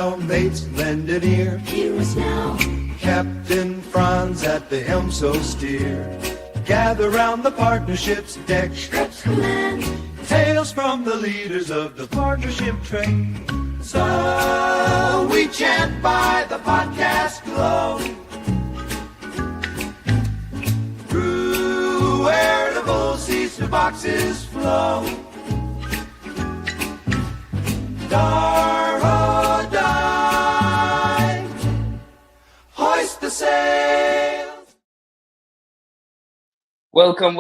now, mates, lend an ear. Hear us now. Captain Franz at the helm, so steer. Gather round the partnership's deck. Schrepf's command. Tales from the leaders of the partnership train. So we chant by the podcast glow. Through where the bull sees the boxes flow. Dar or die. Hoist the sails. Welcome,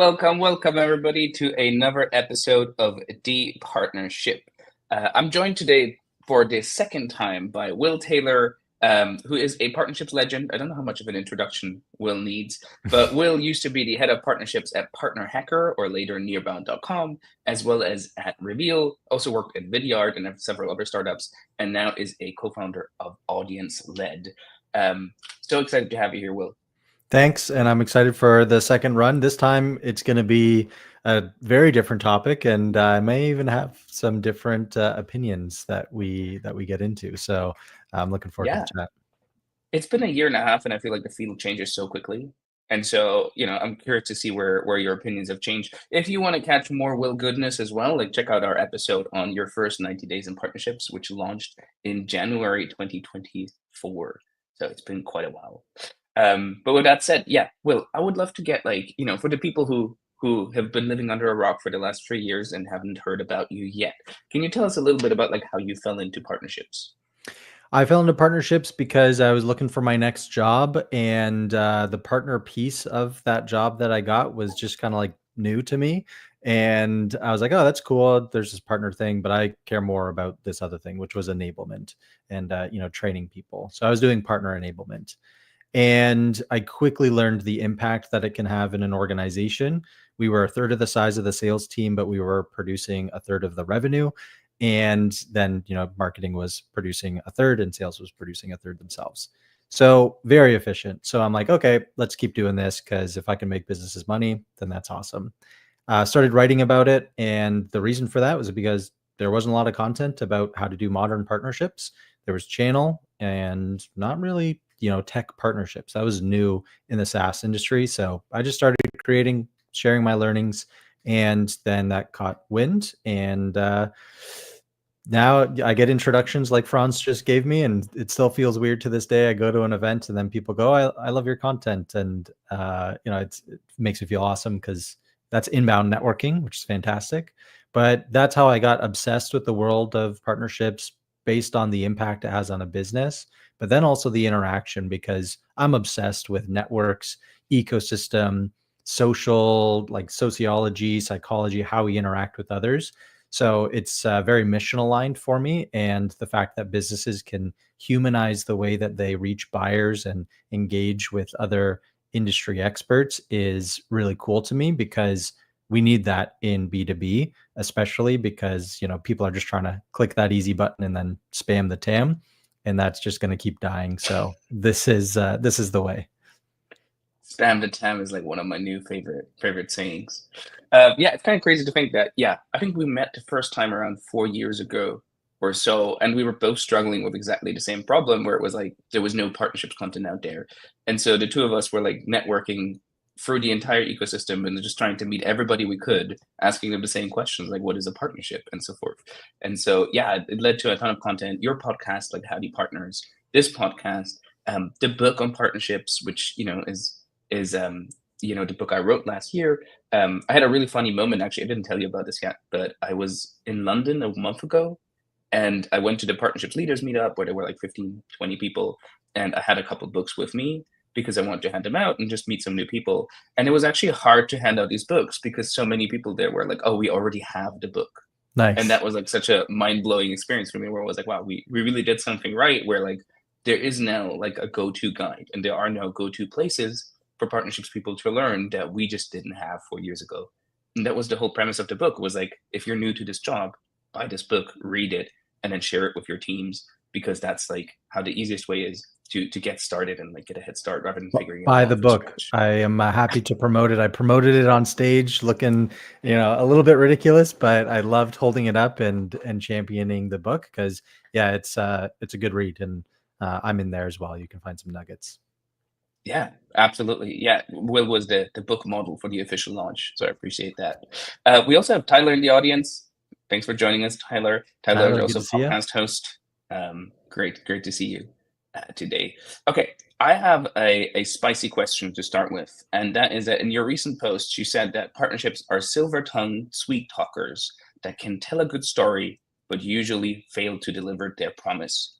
everybody, to another episode of The Partnership. I'm joined today for the second time by Will Taylor, who is a partnerships legend. I don't know how much of an introduction Will needs, but Will used to be the head of partnerships at Partner Hacker, or later Nearbound.com, as well as at Reveal, also worked at Vidyard and several other startups, and now is a co-founder of Audience Led. So excited to have you here, Will. Thanks, and I'm excited for the second run. This time it's going to be a very different topic, and I may even have some different opinions that we get into. So I'm looking forward to the chat. It's been a year and a half, and I feel like the field changes so quickly. And so, I'm curious to see where your opinions have changed. If you want to catch more Will goodness as well, check out our episode on your first 90 days in partnerships, which launched in January 2024. So it's been quite a while. But with that said, Will, I would love to get for the people who have been living under a rock for the last 3 years and haven't heard about you yet, can you tell us a little bit about how you fell into partnerships? I fell into partnerships because I was looking for my next job, and the partner piece of that job that I got was just kind of new to me. And I was like, oh, that's cool. There's this partner thing, but I care more about this other thing, which was enablement and, training people. So I was doing partner enablement. And I quickly learned the impact that it can have in an organization. We were a third of the size of the sales team, but we were producing a third of the revenue. And then, marketing was producing a third and sales was producing a third themselves. So very efficient. So I'm like, okay, let's keep doing this, because if I can make businesses money, then that's awesome. Started writing about it. And the reason for that was because there wasn't a lot of content about how to do modern partnerships. There was channel and not really tech partnerships. That was new in the SaaS industry. So I just started sharing my learnings, and then that caught wind. And now I get introductions like Franz just gave me, and it still feels weird to this day. I go to an event and then people go, I love your content. And, it makes me feel awesome, because that's inbound networking, which is fantastic. But that's how I got obsessed with the world of partnerships, based on the impact it has on a business, but then also the interaction, because I'm obsessed with networks, ecosystem, social, sociology, psychology, how we interact with others. So it's very mission aligned for me. And the fact that businesses can humanize the way that they reach buyers and engage with other industry experts is really cool to me, because we need that in B2B, especially because, people are just trying to click that easy button and then spam the TAM, and that's just going to keep dying. So this is the way. Spam the TAM is one of my new favorite sayings. It's kind of crazy to think that, I think we met the first time around 4 years ago or so, and we were both struggling with exactly the same problem, where it was there was no partnerships content out there. And so the two of us were networking through the entire ecosystem and just trying to meet everybody we could, asking them the same questions, what is a partnership, and so forth. And so, it led to a ton of content. Your podcast, Howdy Partners, this podcast, the book on partnerships, which, is the book I wrote last year. I had a really funny moment, actually. I didn't tell you about this yet, but I was in London a month ago, and I went to the partnerships leaders meetup where there were 15, 20 people. And I had a couple books with me because I wanted to hand them out and just meet some new people. And it was actually hard to hand out these books, because so many people there were oh, we already have the book. Nice. And that was such a mind-blowing experience for me, where I was wow, we really did something right, where there is now a go-to guide, and there are now go-to places for partnerships people to learn that we just didn't have 4 years ago. And that was the whole premise of the book, was if you're new to this job, buy this book, read it, and then share it with your teams, because that's how the easiest way is to get started and like get a head start rather than figuring it Buy out the from book. scratch? I am happy to promote it. I promoted it on stage looking, a little bit ridiculous, but I loved holding it up and championing the book because it's a good read, and I'm in there as well. You can find some nuggets. Yeah, absolutely. Yeah, Will was the book model for the official launch, so I appreciate that. We also have Tyler in the audience. Thanks for joining us, Tyler. Tyler is Tyler, good also to a see you. podcast host. Great to see you today. Okay, I have a spicy question to start with, and that is that in your recent post, you said that partnerships are silver-tongued sweet talkers that can tell a good story, but usually fail to deliver their promise.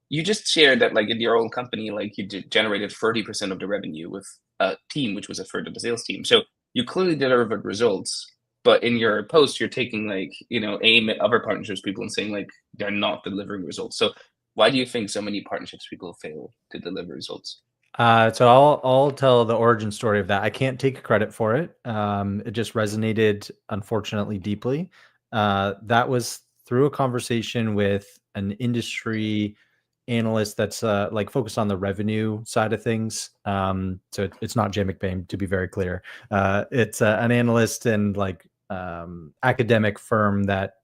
You just shared that like in your own company, like you generated 30% of the revenue with a team, which was a third of the sales team. So you clearly delivered results, but in your post, you're taking like, aim at other partnerships people and saying like they're not delivering results. So why do you think so many partnerships people fail to deliver results? So I'll tell the origin story of that. I can't take credit for it. It just resonated, unfortunately, deeply. That was through a conversation with an industry analyst that's like focused on the revenue side of things. So it's not Jay McBain, to be very clear. It's an analyst and like academic firm that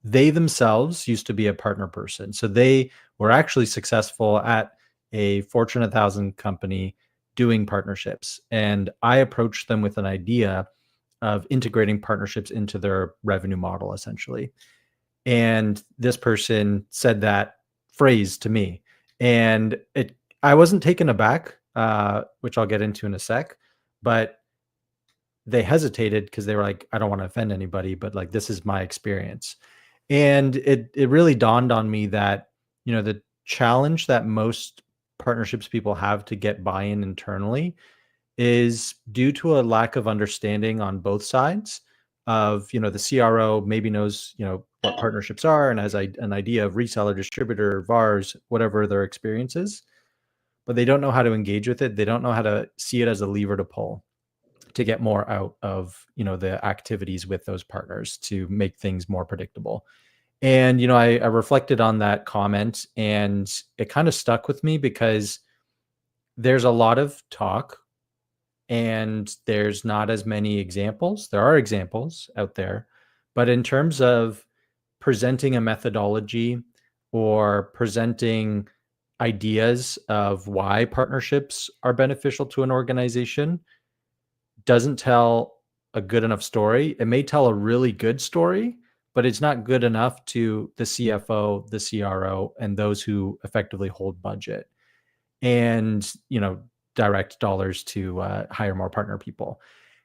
they themselves used to be a partner person. So they were actually successful at a Fortune 1000 company doing partnerships. And I approached them with an idea of integrating partnerships into their revenue model, essentially. And this person said that phrase to me. And I wasn't taken aback, which I'll get into in a sec, but they hesitated because they were like, I don't want to offend anybody, but like, this is my experience. And it really dawned on me that, the challenge that most partnerships people have to get buy-in internally is due to a lack of understanding on both sides of, the CRO maybe knows, what partnerships are and has an idea of reseller, distributor, VARs, whatever their experience is, but they don't know how to engage with it. They don't know how to see it as a lever to pull to get more out of, the activities with those partners to make things more predictable. And, I reflected on that comment and it kind of stuck with me because there's a lot of talk and there's not as many examples. There are examples out there, but in terms of presenting a methodology or presenting ideas of why partnerships are beneficial to an organization doesn't tell a good enough story. It may tell a really good story, but it's not good enough to the CFO, the CRO, and those who effectively hold budget and, direct dollars to hire more partner people.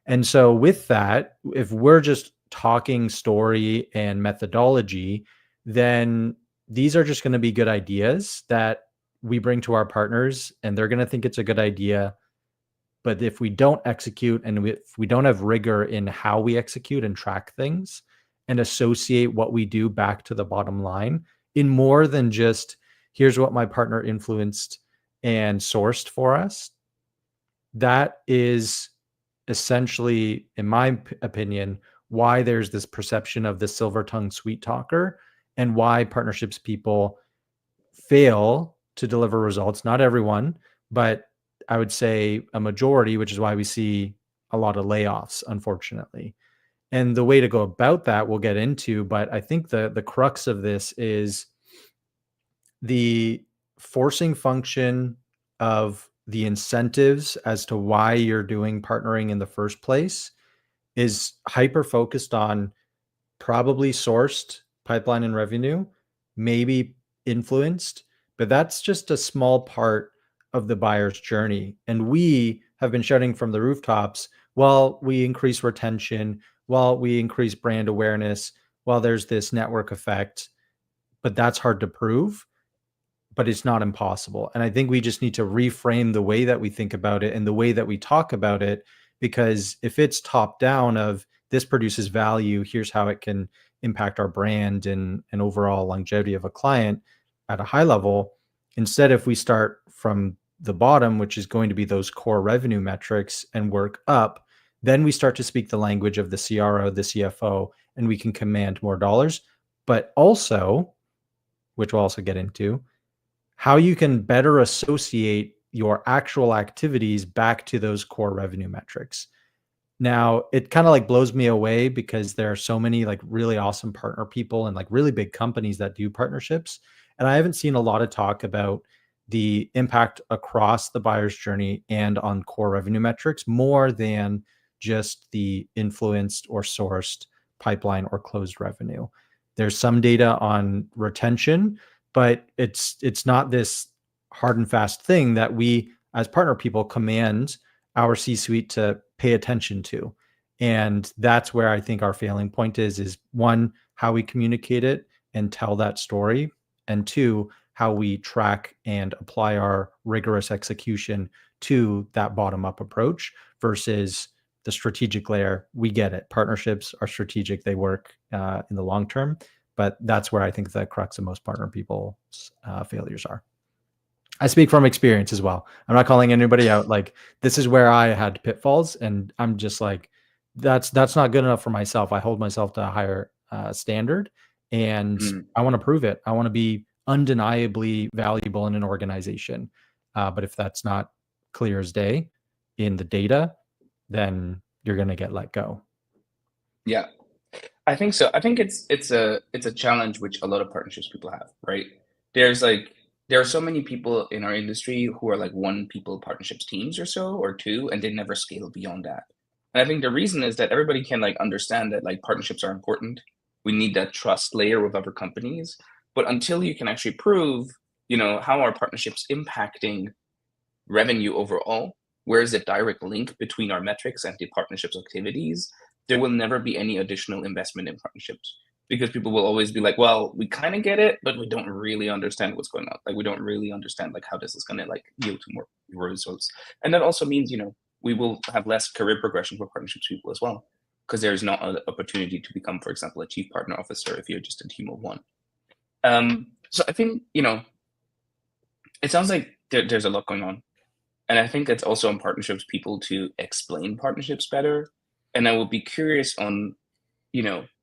And so with that, if we're just talking story and methodology, then these are just going to be good ideas that we bring to our partners and they're going to think it's a good idea. But if we don't execute and if we don't have rigor in how we execute and track things and associate what we do back to the bottom line in more than just here's what my partner influenced and sourced for us, that is essentially, in my opinion, why there's this perception of the silver-tongued sweet talker and why partnerships people fail to deliver results. Not everyone, but I would say a majority, which is why we see a lot of layoffs, unfortunately. And the way to go about that we'll get into, but I think the crux of this is the forcing function of the incentives as to why you're doing partnering in the first place is hyper focused on probably sourced pipeline and revenue, maybe influenced, but that's just a small part of the buyer's journey. And we have been shouting from the rooftops, while we increase retention, while we increase brand awareness, while there's this network effect, but that's hard to prove, but it's not impossible. And I think we just need to reframe the way that we think about it and the way that we talk about it, because if it's top down of this produces value, here's how it can impact our brand and overall longevity of a client at a high level, instead if we start from the bottom, which is going to be those core revenue metrics, and work up, then we start to speak the language of the CRO, the CFO, and we can command more dollars. But also, which we'll also get into, how you can better associate your actual activities back to those core revenue metrics. Now, it kind of like blows me away because there are so many like really awesome partner people and like really big companies that do partnerships. And I haven't seen a lot of talk about the impact across the buyer's journey and on core revenue metrics more than just the influenced or sourced pipeline or closed revenue. There's some data on retention, but it's not this hard and fast thing that we as partner people command our C-suite to pay attention to. And that's where I think our failing point is one, how we communicate it and tell that story, and two, how we track and apply our rigorous execution to that bottom-up approach versus the strategic layer. We get it. Partnerships are strategic. They work in the long term, but that's where I think the crux of most partner people's failures are. I speak from experience as well. I'm not calling anybody out. Like, this is where I had pitfalls, and I'm just like, that's not good enough for myself. I hold myself to a higher standard, and I want to prove it. I want to be undeniably valuable in an organization. But if that's not clear as day in the data, then you're going to get let go. Yeah, I think so. I think it's a challenge which a lot of partnerships people have, right? There are so many people in our industry who are like one people partnerships teams or so, or two, and they never scale beyond that. And I think the reason is that everybody can like understand that like partnerships are important. We need that trust layer with other companies. But until you can actually prove, how are partnerships impacting revenue overall, where is the direct link between our metrics and the partnerships activities, there will never be any additional investment in partnerships. Because people will always be like, well, we kind of get it, but we don't really understand what's going on. Like, we don't really understand like how this is going to like yield to more results. And that also means, we will have less career progression for partnerships people as well, because there's not an opportunity to become, for example, a chief partner officer if you're just a team of one. So I think, it sounds like there's a lot going on. And I think it's also on partnerships people to explain partnerships better. And I would be curious on,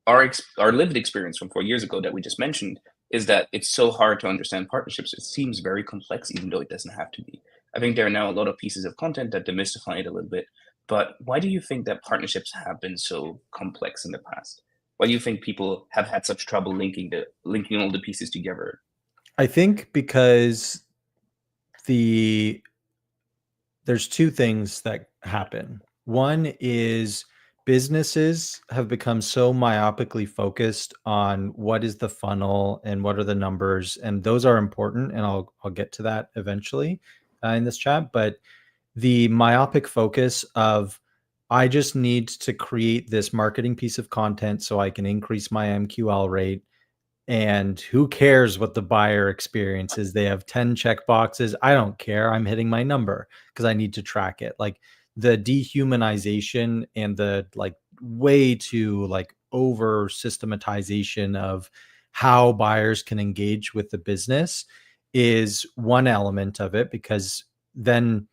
our lived experience from 4 years ago that we just mentioned is that it's so hard to understand partnerships. It seems very complex, even though it doesn't have to be. I think there are now a lot of pieces of content that demystify it a little bit. But why do you think that partnerships have been so complex in the past? Why do you think people have had such trouble linking all the pieces together? I think because there's two things that happen. One is businesses have become so myopically focused on what is the funnel and what are the numbers, and those are important, and I'll get to that eventually in this chat. But the myopic focus of I just need to create this marketing piece of content so I can increase my MQL rate, and who cares what the buyer experience is? They have 10 check boxes. I don't care. I'm hitting my number because I need to track it. Like, the dehumanization and the like way to like over systematization of how buyers can engage with the business is one element of it, because then,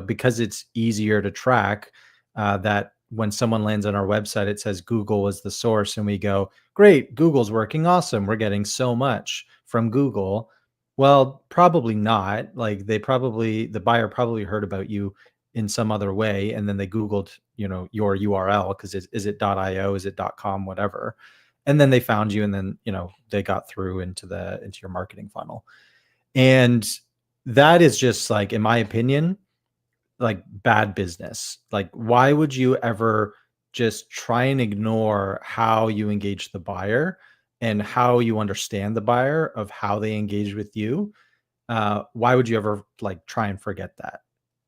because it's easier to track that when someone lands on our website, it says Google was the source, and we go, great, Google's working awesome. We're getting so much from Google. Well, probably not. Like, the buyer probably heard about you in some other way, and then they Googled, your URL because is it .io, is it .com, whatever, and then they found you, and then they got through into your marketing funnel, and that is just like, in my opinion, like bad business. Like, why would you ever just try and ignore how you engage the buyer and how you understand the buyer of how they engage with you? Why would you ever like try and forget that?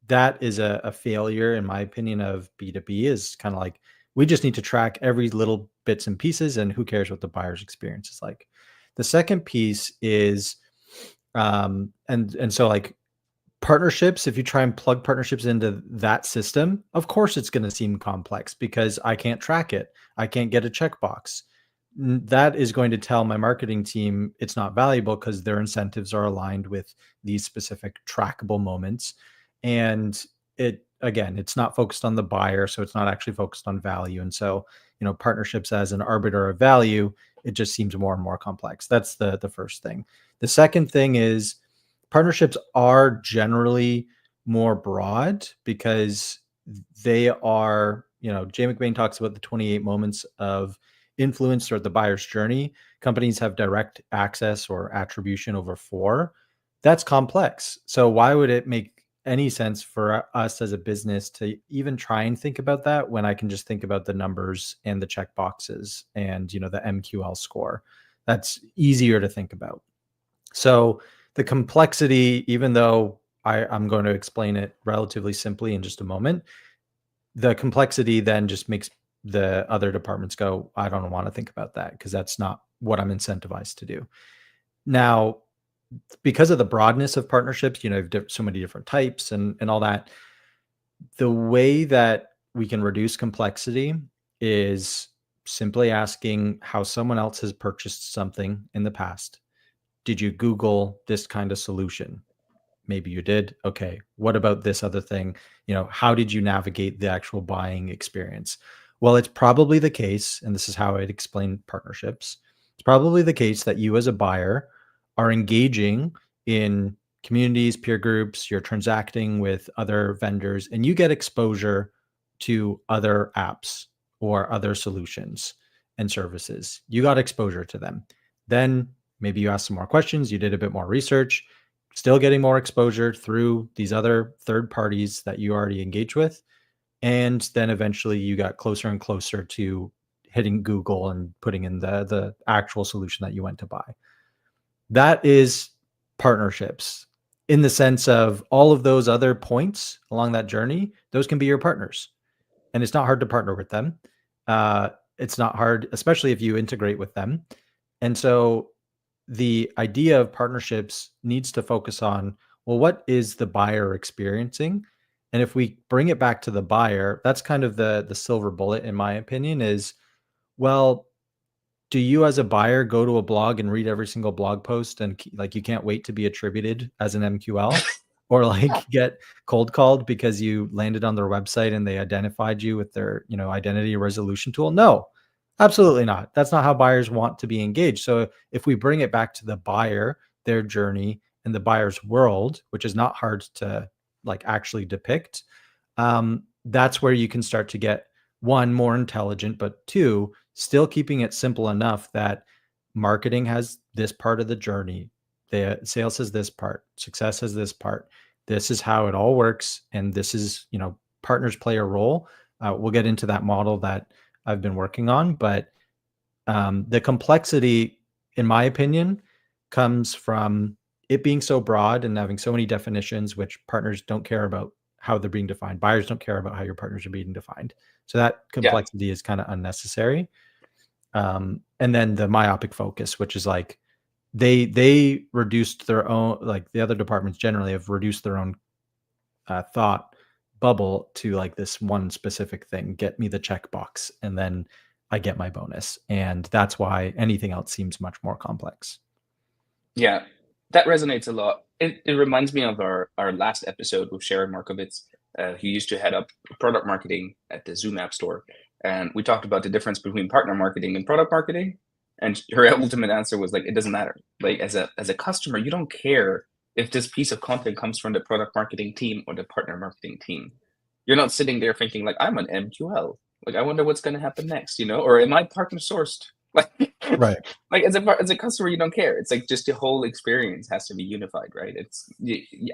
That is a failure, in my opinion, of B2B. Is kind of like, we just need to track every little bits and pieces, and who cares what the buyer's experience is like. The second piece is, and so like partnerships, if you try and plug partnerships into that system, of course it's going to seem complex because I can't track it. I can't get a checkbox. That is going to tell my marketing team it's not valuable because their incentives are aligned with these specific trackable moments. And it's not focused on the buyer, so it's not actually focused on value. And so, partnerships as an arbiter of value, it just seems more and more complex. That's the first thing. The second thing is partnerships are generally more broad because they are, Jay McBain talks about the 28 moments of influence or the buyer's journey. Companies have direct access or attribution over 4. That's complex. So why would it make any sense for us as a business to even try and think about that when I can just think about the numbers and the check boxes and, the MQL score? That's easier to think about. So the complexity, even though I'm going to explain it relatively simply in just a moment, the complexity then just makes the other departments go, I don't want to think about that because that's not what I'm incentivized to do. Now, because of the broadness of partnerships, so many different types and all that, the way that we can reduce complexity is simply asking how someone else has purchased something in the past. Did you Google this kind of solution? Maybe you did. Okay. What about this other thing? How did you navigate the actual buying experience? Well, it's probably the case, and this is how I'd explain partnerships. It's probably the case that you as a buyer are engaging in communities, peer groups, you're transacting with other vendors, and you get exposure to other apps or other solutions and services. You got exposure to them. Then maybe you asked some more questions, you did a bit more research, still getting more exposure through these other third parties that you already engage with. And then eventually you got closer and closer to hitting Google and putting in the actual solution that you went to buy. That is partnerships in the sense of all of those other points along that journey. Those can be your partners, and it's not hard to partner with them. It's not hard, especially if you integrate with them. And so the idea of partnerships needs to focus on, well, what is the buyer experiencing? And if we bring it back to the buyer, that's kind of the silver bullet, in my opinion, is, well, do you as a buyer go to a blog and read every single blog post and like you can't wait to be attributed as an MQL, or like get cold called because you landed on their website and they identified you with their, identity resolution tool? No, absolutely not. That's not how buyers want to be engaged. So if we bring it back to the buyer, their journey and the buyer's world, which is not hard to like actually depict, that's where you can start to get, one, more intelligent, but two, still keeping it simple enough that marketing has this part of the journey, the sales has this part, success has this part. This is how it all works. And this is, partners play a role. We'll get into that model that I've been working on, but the complexity, in my opinion, comes from it being so broad and having so many definitions, which partners don't care about how they're being defined. Buyers don't care about how your partners are being defined. So that complexity is kind of unnecessary. And then the myopic focus, which is like they reduced their own, like the other departments generally have reduced their own thought bubble to like this one specific thing, get me the checkbox, and then I get my bonus. And that's why anything else seems much more complex. Yeah, that resonates a lot. It reminds me of our last episode with Sharon Markovitz, who used to head up product marketing at the Zoom App Store. And we talked about the difference between partner marketing and product marketing. And her ultimate answer was like, it doesn't matter. Like as a customer, you don't care if this piece of content comes from the product marketing team or the partner marketing team. You're not sitting there thinking like, I'm an MQL. Like, I wonder what's going to happen next, or am I partner sourced? Like, Right. Like as a customer, you don't care. It's like just the whole experience has to be unified, right?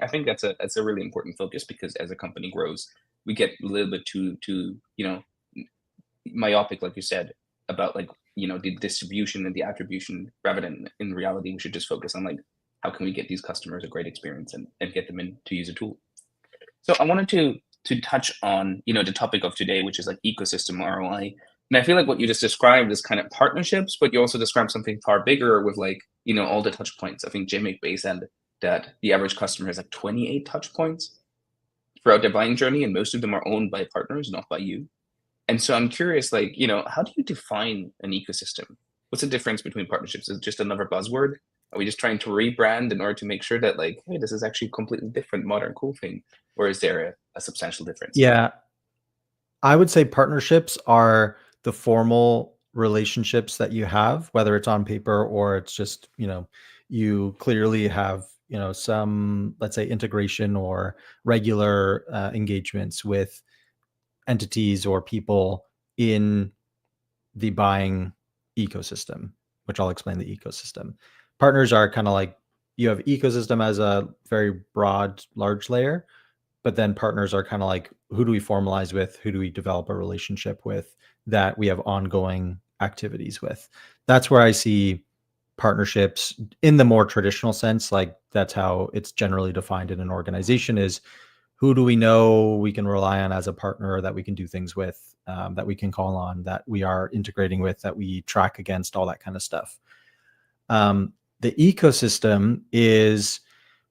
I think that's a really important focus, because as a company grows, we get a little bit too myopic, like you said, about like the distribution and the attribution, rather than in reality we should just focus on like how can we get these customers a great experience and get them in to use a tool. So I wanted to touch on the topic of today, which is like ecosystem ROI. And I feel like what you just described is kind of partnerships, but you also described something far bigger with like all the touch points. I think Jay McBain said that the average customer has like 28 touch points throughout their buying journey, and most of them are owned by partners, not by you. And so I'm curious, like, how do you define an ecosystem? What's the difference between partnerships? Is it just another buzzword? Are we just trying to rebrand in order to make sure that like, hey, this is actually a completely different, modern, cool thing? Or is there a substantial difference? Yeah. I would say partnerships are the formal relationships that you have, whether it's on paper or it's just, you clearly have, some, let's say, integration or regular engagements with entities or people in the buying ecosystem, which I'll explain the ecosystem. Partners are kind of like, you have ecosystem as a very broad, large layer, but then partners are kind of like, who do we formalize with? Who do we develop a relationship with that we have ongoing activities with? That's where I see partnerships in the more traditional sense. Like that's how it's generally defined in an organization, is who do we know we can rely on as a partner, that we can do things with, that we can call on, that we are integrating with, that we track against, all that kind of stuff. The ecosystem is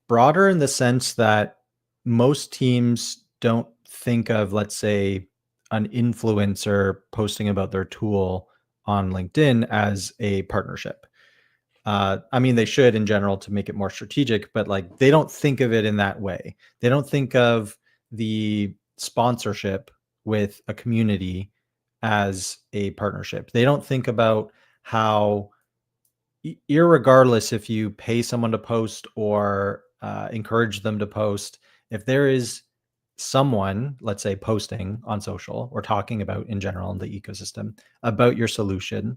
broader in the sense that most teams don't think of, let's say, an influencer posting about their tool on LinkedIn as a partnership. I mean, they should in general to make it more strategic, but like they don't think of it in that way. They don't think of the sponsorship with a community as a partnership. They don't think about how, irregardless if you pay someone to post or encourage them to post, if there is someone, let's say, posting on social or talking about in general in the ecosystem about your solution,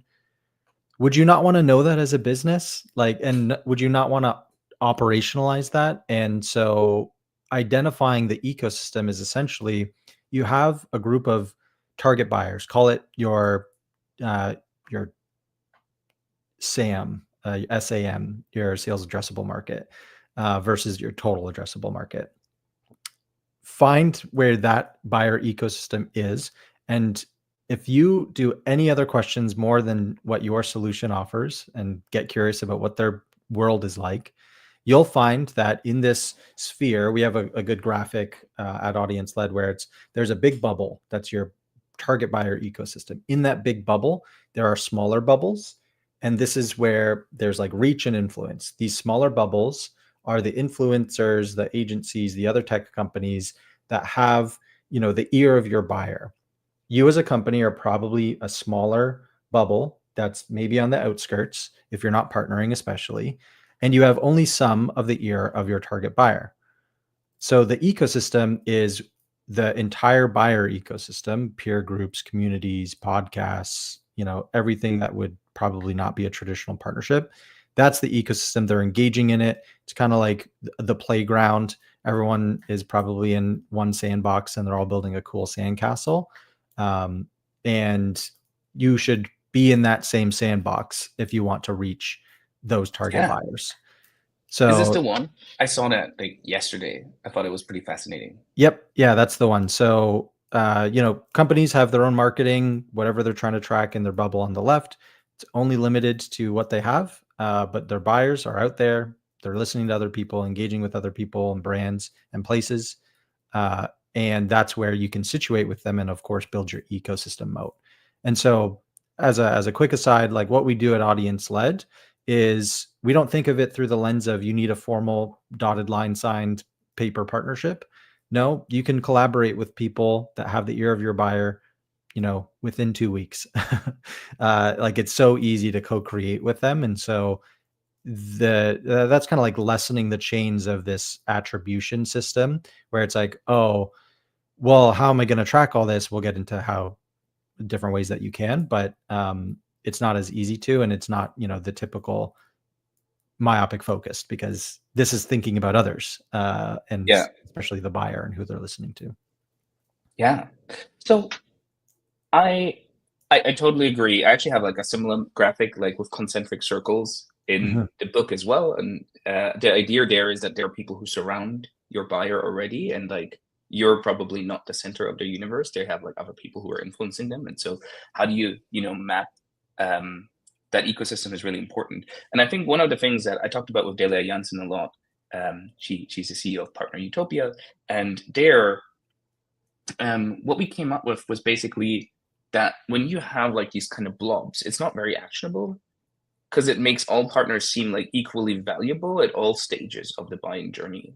would you not want to know that as a business? Like, and would you not want to operationalize that? And so identifying the ecosystem is essentially, you have a group of target buyers, call it your SAM, SAM, your sales addressable market, versus your total addressable market. Find where that buyer ecosystem is. And if you do any other questions more than what your solution offers and get curious about what their world is like, you'll find that in this sphere, we have a good graphic at Audience Led where there's a big bubble that's your target buyer ecosystem. In that big bubble, there are smaller bubbles. And this is where there's like reach and influence. These smaller bubbles are the influencers, the agencies, the other tech companies that have, the ear of your buyer. You as a company are probably a smaller bubble that's maybe on the outskirts, if you're not partnering especially, and you have only some of the ear of your target buyer. So the ecosystem is the entire buyer ecosystem, peer groups, communities, podcasts, everything that would probably not be a traditional partnership. That's the ecosystem. They're engaging in it. It's kind of like the playground. Everyone is probably in one sandbox and they're all building a cool sandcastle. And you should be in that same sandbox if you want to reach those target buyers. So is this the one? I saw that like yesterday. I thought it was pretty fascinating. Yep. Yeah, that's the one. So, companies have their own marketing, whatever they're trying to track in their bubble on the left. It's only limited to what they have, but their buyers are out there. They're listening to other people, engaging with other people and brands and places. And that's where you can situate with them and, of course, build your ecosystem moat. And so as a quick aside, like what we do at Audience Led is we don't think of it through the lens of you need a formal dotted line signed paper partnership. No, you can collaborate with people that have the ear of your buyer, within 2 weeks. Like it's so easy to co-create with them. And so that's kind of like lessening the chains of this attribution system where it's like, oh, well, how am I going to track all this? We'll get into how different ways that you can, but it's not as easy to, and it's not, the typical myopic focus, because this is thinking about others and especially the buyer and who they're listening to. Yeah. So I totally agree. I actually have like a similar graphic, like with concentric circles in the book as well. And the idea there is that there are people who surround your buyer already, and like you're probably not the center of the universe. They have like other people who are influencing them. And so how do you, map that ecosystem is really important. And I think one of the things that I talked about with Delia Janssen a lot, she's the CEO of Partner Utopia, and there, what we came up with was basically that when you have like these kind of blobs, it's not very actionable because it makes all partners seem like equally valuable at all stages of the buying journey.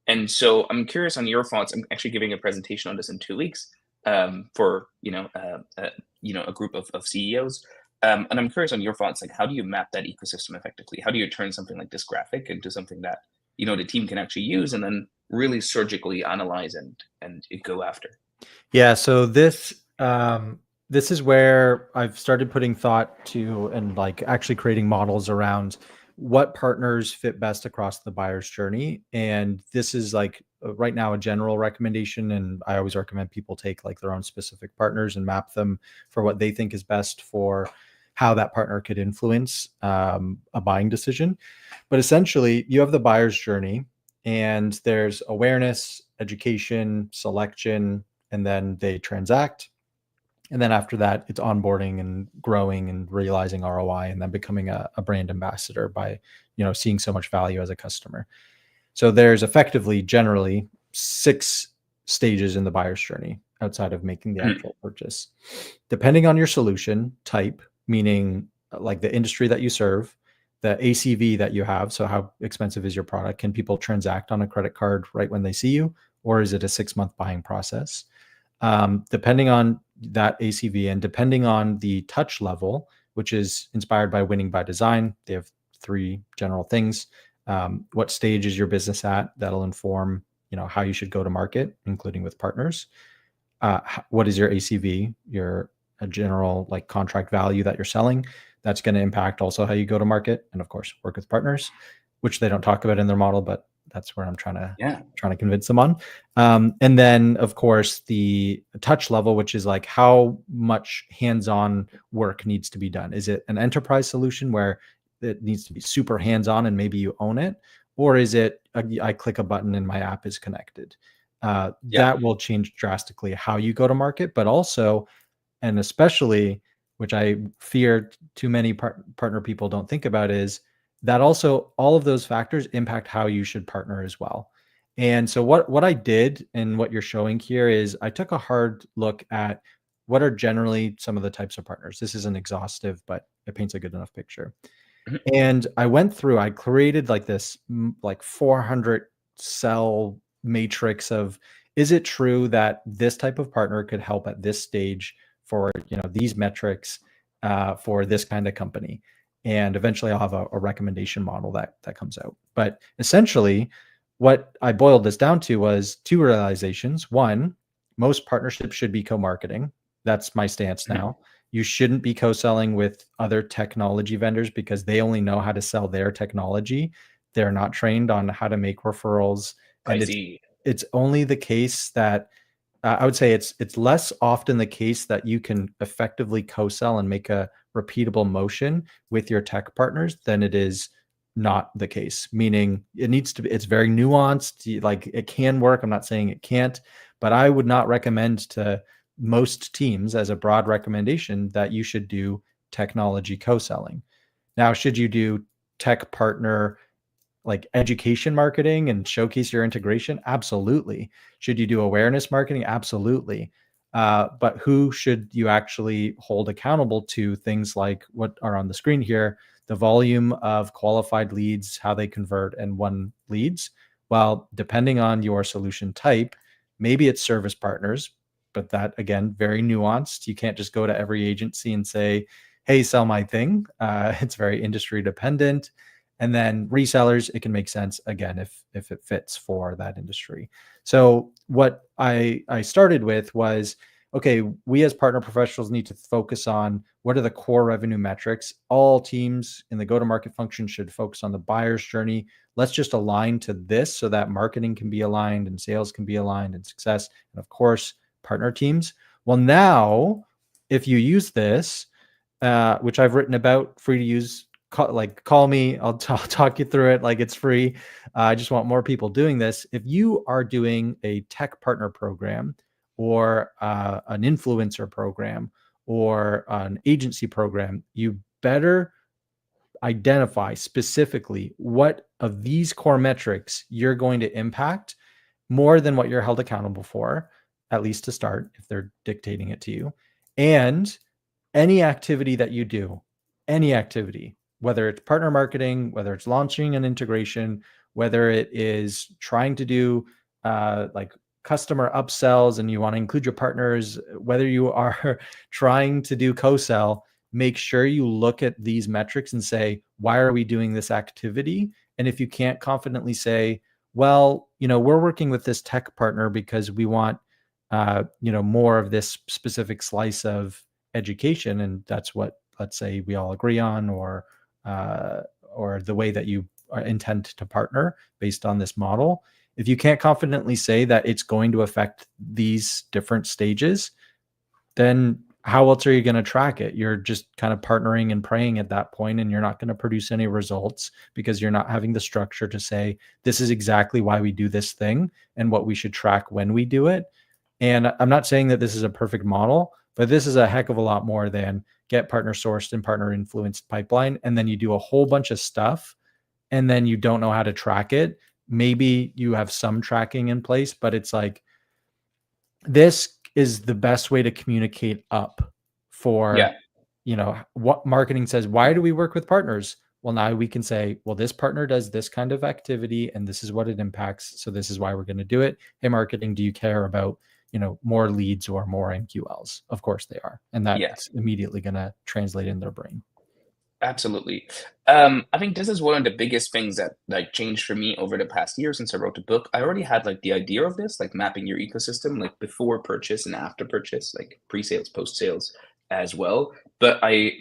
And so I'm curious on your thoughts. I'm actually giving a presentation on this in 2 weeks for a group of CEOs. And I'm curious on your thoughts, like how do you map that ecosystem effectively? How do you turn something like this graphic into something that the team can actually use, and then really surgically analyze and go after. Yeah, so this is where I've started putting thought to and like actually creating models around what partners fit best across the buyer's journey. And this is like right now a general recommendation, and I always recommend people take like their own specific partners and map them for what they think is best for how that partner could influence a buying decision. But essentially, you have the buyer's journey, and there's awareness, education, selection, and then they transact. And then after that, it's onboarding and growing and realizing ROI, and then becoming a brand ambassador by, seeing so much value as a customer. So there's effectively generally 6 stages in the buyer's journey outside of making the actual purchase. Depending on your solution type, meaning like the industry that you serve, the ACV that you have, so how expensive is your product? Can people transact on a credit card right when they see you? Or is it a 6-month buying process? Depending on that ACV and depending on the touch level, which is inspired by winning by design, they have 3 general things. What stage is your business at? That'll inform, how you should go to market, including with partners. What is your ACV, your general like contract value that you're selling? That's going to impact also how you go to market, and of course work with partners, which they don't talk about in their model, but that's where I'm trying to convince them on. And then of course the touch level, which is like how much hands-on work needs to be done. Is it an enterprise solution where it needs to be super hands-on and maybe you own it? Or is it, I click a button and my app is connected? That will change drastically how you go to market, but also, and especially, which I fear too many partner people don't think about, is that also all of those factors impact how you should partner as well. And so what I did and what you're showing here is I took a hard look at what are generally some of the types of partners. This isn't exhaustive, but it paints a good enough picture. And I created like this like 400 cell matrix of, is it true that this type of partner could help at this stage for, these metrics for this kind of company? And eventually I'll have a recommendation model that comes out. But essentially what I boiled this down to was 2 realizations. One, most partnerships should be co-marketing. That's my stance now. You shouldn't be co-selling with other technology vendors because they only know how to sell their technology. They're not trained on how to make referrals. And it's only the case that I would say it's less often the case that you can effectively co-sell and make a repeatable motion with your tech partners than it is not the case. Meaning it needs to be, it's very nuanced. Like it can work. I'm not saying it can't, but I would not recommend to most teams as a broad recommendation that you should do technology co-selling. Now, should you do tech partner like education marketing and showcase your integration? Absolutely. Should you do awareness marketing? Absolutely. But who should you actually hold accountable to things like what are on the screen here, the volume of qualified leads, how they convert, and won leads? Well, depending on your solution type, maybe it's service partners, but that again, very nuanced. You can't just go to every agency and say, hey, sell my thing. It's very industry dependent. And then resellers, it can make sense again if it fits for that industry. So what I started with was, okay, we as partner professionals need to focus on what are the core revenue metrics. All teams in the go-to-market function should focus on the buyer's journey. Let's just align to this so that marketing can be aligned and sales can be aligned and success. And of course, partner teams. Well, now if you use this, which I've written about, free to use, call me, I'll talk you through it. Like it's free. I just want more people doing this. If you are doing a tech partner program or an influencer program or an agency program, you better identify specifically what of these core metrics you're going to impact more than what you're held accountable for, at least to start, if they're dictating it to you. And any activity that you do, any activity, whether it's partner marketing, whether it's launching an integration, whether it is trying to do like customer upsells and you want to include your partners, whether you are trying to do co-sell, make sure you look at these metrics and say, why are we doing this activity? And if you can't confidently say, well, we're working with this tech partner because we want, more of this specific slice of education, and that's what, let's say, we all agree on, or the way that you intend to partner based on this model. If you can't confidently say that it's going to affect these different stages, then how else are you going to track it? You're just kind of partnering and praying at that point, and you're not going to produce any results because you're not having the structure to say, this is exactly why we do this thing and what we should track when we do it. And I'm not saying that this is a perfect model, but this is a heck of a lot more than get partner sourced and partner influenced pipeline, and then you do a whole bunch of stuff and then you don't know how to track it. Maybe you have some tracking in place, but it's like, this is the best way to communicate up for, what marketing says. Why do we work with partners? Well, now we can say, well, this partner does this kind of activity and this is what it impacts. So this is why we're going to do it. Hey, marketing, do you care about, more leads or more MQLs? Of course they are. And that's immediately going to translate in their brain. Absolutely. I think this is one of the biggest things that like changed for me over the past year since I wrote the book. I already had like the idea of this, like mapping your ecosystem, like before purchase and after purchase, like pre-sales, post-sales as well. But I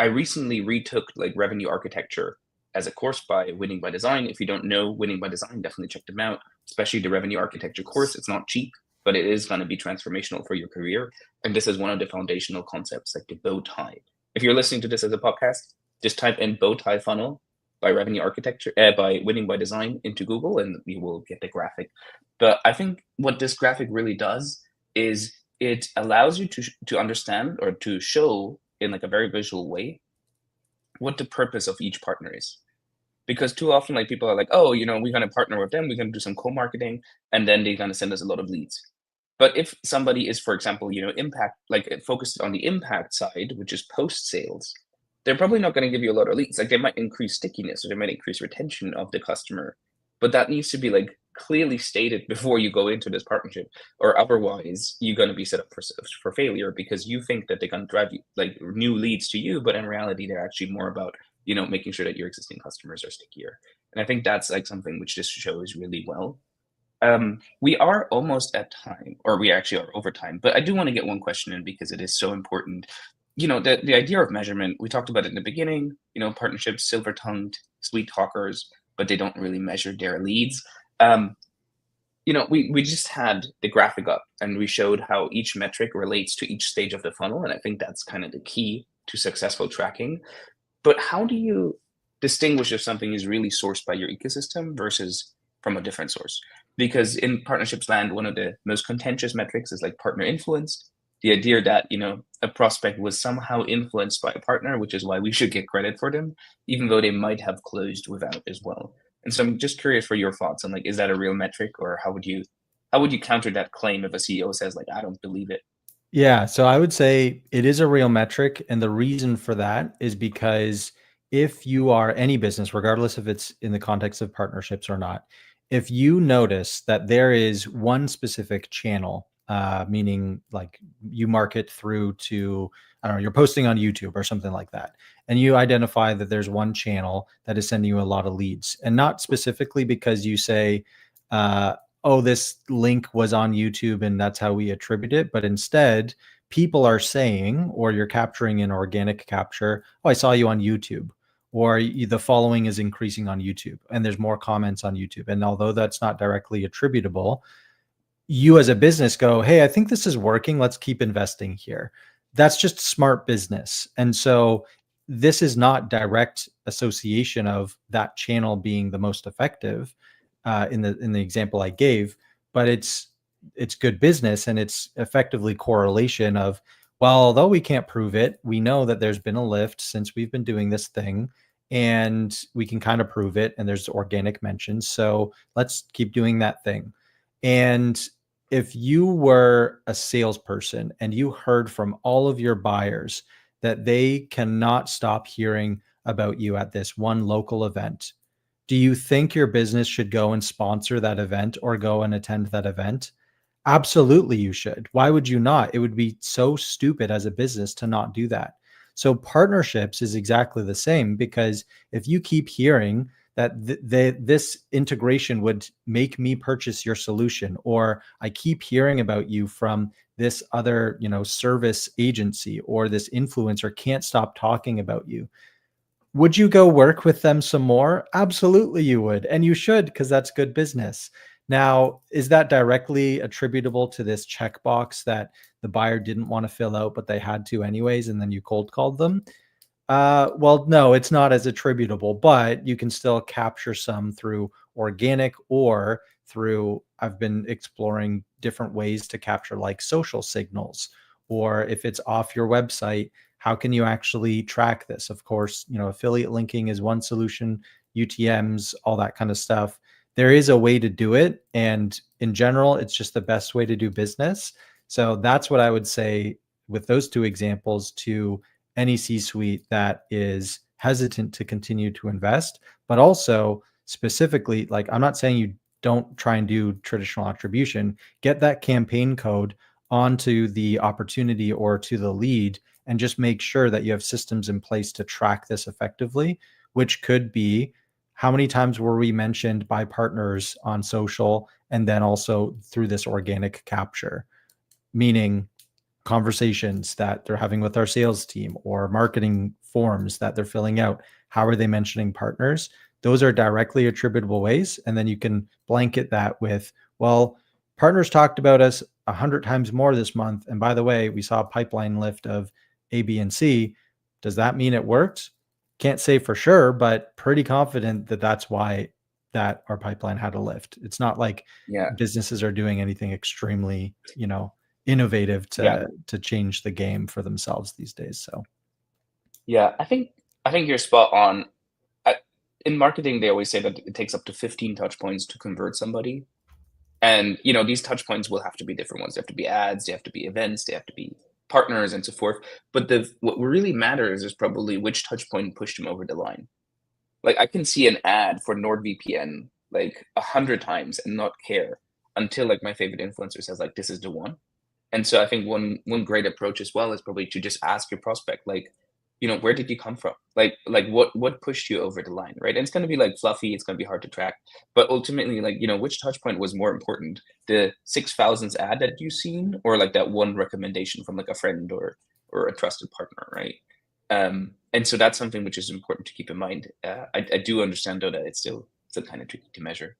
recently retook like revenue architecture as a course by Winning by Design. If you don't know Winning by Design, definitely check them out, especially the revenue architecture course. It's not cheap, but it is going to be transformational for your career. And this is one of the foundational concepts, like the bow tie. If you're listening to this as a podcast, just type in bow tie funnel by revenue architecture, by Winning by Design into Google, and you will get the graphic. But I think what this graphic really does is it allows you to understand or to show in like a very visual way what the purpose of each partner is. Because too often, like people are like, oh, we're going to partner with them, we're going to do some co-marketing, and then they're going to send us a lot of leads. But if somebody is, for example, impact, like focused on the impact side, which is post-sales, they're probably not going to give you a lot of leads. Like they might increase stickiness or they might increase retention of the customer, but that needs to be like clearly stated before you go into this partnership, or otherwise you're going to be set up for failure because you think that they're going to drive you like new leads to you, but in reality they're actually more about making sure that your existing customers are stickier. And I think that's like something which this shows really well. We are almost at time, or we actually are over time, but I do want to get one question in because it is so important. The idea of measurement, we talked about it in the beginning, partnerships, silver-tongued, sweet talkers, but they don't really measure their leads. We just had the graphic up and we showed how each metric relates to each stage of the funnel. And I think that's kind of the key to successful tracking. But how do you distinguish if something is really sourced by your ecosystem versus from a different source? Because in partnerships land, one of the most contentious metrics is like partner influenced. The idea that, a prospect was somehow influenced by a partner, which is why we should get credit for them, even though they might have closed without as well. And so I'm just curious for your thoughts on like, is that a real metric, or how would you counter that claim if a CEO says like, I don't believe it? Yeah, so I would say it is a real metric. And the reason for that is because if you are any business, regardless if it's in the context of partnerships or not, if you notice that there is one specific channel, meaning like you market through to, I don't know, you're posting on YouTube or something like that, and you identify that there's one channel that is sending you a lot of leads, and not specifically because you say, oh, this link was on YouTube and that's how we attribute it, but instead people are saying, or you're capturing in organic capture, oh, I saw you on YouTube, or the following is increasing on YouTube and there's more comments on YouTube. And although that's not directly attributable, you as a business go, hey, I think this is working. Let's keep investing here. That's just smart business. And so this is not direct association of that channel being the most effective in the example I gave, but it's good business, and it's effectively correlation of, well, although we can't prove it, we know that there's been a lift since we've been doing this thing, and we can kind of prove it, and there's organic mentions. So let's keep doing that thing. And if you were a salesperson and you heard from all of your buyers that they cannot stop hearing about you at this one local event, do you think your business should go and sponsor that event or go and attend that event? Absolutely, you should. Why would you not? It would be so stupid as a business to not do that. So partnerships is exactly the same, because if you keep hearing that this integration would make me purchase your solution, or I keep hearing about you from this other, service agency, or this influencer can't stop talking about you, would you go work with them some more? Absolutely you would. And you should, because that's good business. Now, is that directly attributable to this checkbox that the buyer didn't want to fill out, but they had to anyways, and then you cold called them? Well, no, it's not as attributable, but you can still capture some through organic, or through, I've been exploring different ways to capture like social signals, or if it's off your website, how can you actually track this? Of course, affiliate linking is one solution, UTMs, all that kind of stuff. There is a way to do it. And in general, it's just the best way to do business. So that's what I would say with those two examples to any C-suite that is hesitant to continue to invest. But also specifically, like, I'm not saying you don't try and do traditional attribution, get that campaign code onto the opportunity or to the lead, and just make sure that you have systems in place to track this effectively, which could be how many times were we mentioned by partners on social, and then also through this organic capture, meaning conversations that they're having with our sales team, or marketing forms that they're filling out. How are they mentioning partners? Those are directly attributable ways. And then you can blanket that with, well, partners talked about us 100 times more this month. And by the way, we saw a pipeline lift of A, B, and C. Does that mean it worked? Can't say for sure, but pretty confident that that's why that our pipeline had a lift. It's not like businesses are doing anything extremely, innovative to change the game for themselves these days. So Yeah, I think you're spot on. In marketing, they always say that it takes up to 15 touch points to convert somebody. And, these touch points will have to be different ones. They have to be ads, they have to be events, they have to be partners, and so forth. But what really matters is probably which touch point pushed them over the line. Like, I can see an ad for NordVPN like 100 times and not care until like my favorite influencer says like, this is the one. And so I think one great approach as well is probably to just ask your prospect, like, where did you come from? Like what pushed you over the line, right? And it's going to be like fluffy, it's going to be hard to track, but ultimately, like, which touch point was more important, the 6,000th ad that you've seen, or like that one recommendation from like a friend or a trusted partner, right? And so that's something which is important to keep in mind. I do understand though that it's still kind of tricky to measure.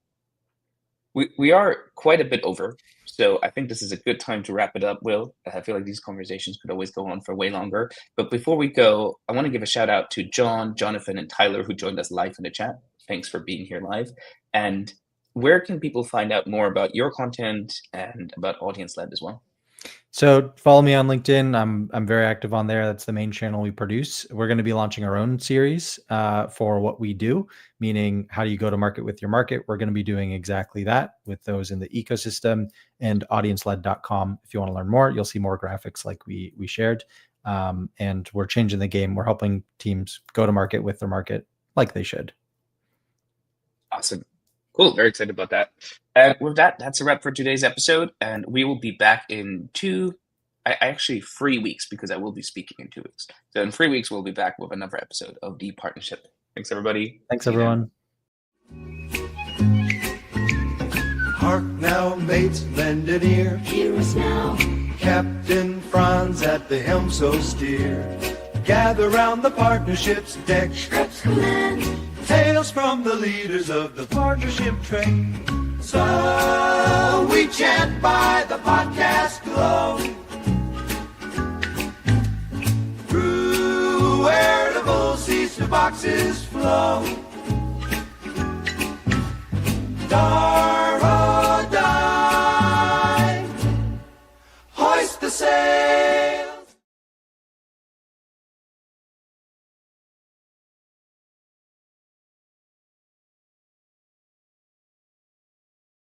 We are quite a bit over, so I think this is a good time to wrap it up, Will. I feel like these conversations could always go on for way longer. But before we go, I want to give a shout out to John, Jonathan, and Tyler, who joined us live in the chat. Thanks for being here live. And where can people find out more about your content and about Audience Led as well? So follow me on LinkedIn. I'm very active on there. That's the main channel we produce. We're going to be launching our own series for what we do, meaning how do you go to market with your market? We're going to be doing exactly that with those in the ecosystem, and audienceled.com. If you want to learn more, you'll see more graphics like we shared. And we're changing the game. We're helping teams go to market with their market like they should. Awesome. Cool. Very excited about that. With that, that's a wrap for today's episode. And we will be back in 3 weeks, because I will be speaking in 2 weeks. So in 3 weeks, we'll be back with another episode of The Partnership. Thanks, everybody. Thanks, everyone. Hark now, mates, lend an ear. Hear us now. Captain Franz at the helm, so steer. Gather round the partnership's deck. Schrepf's command. Tales from the leaders of the partnership train. So we chat by the podcast glow. Through wearable seats to boxes flow.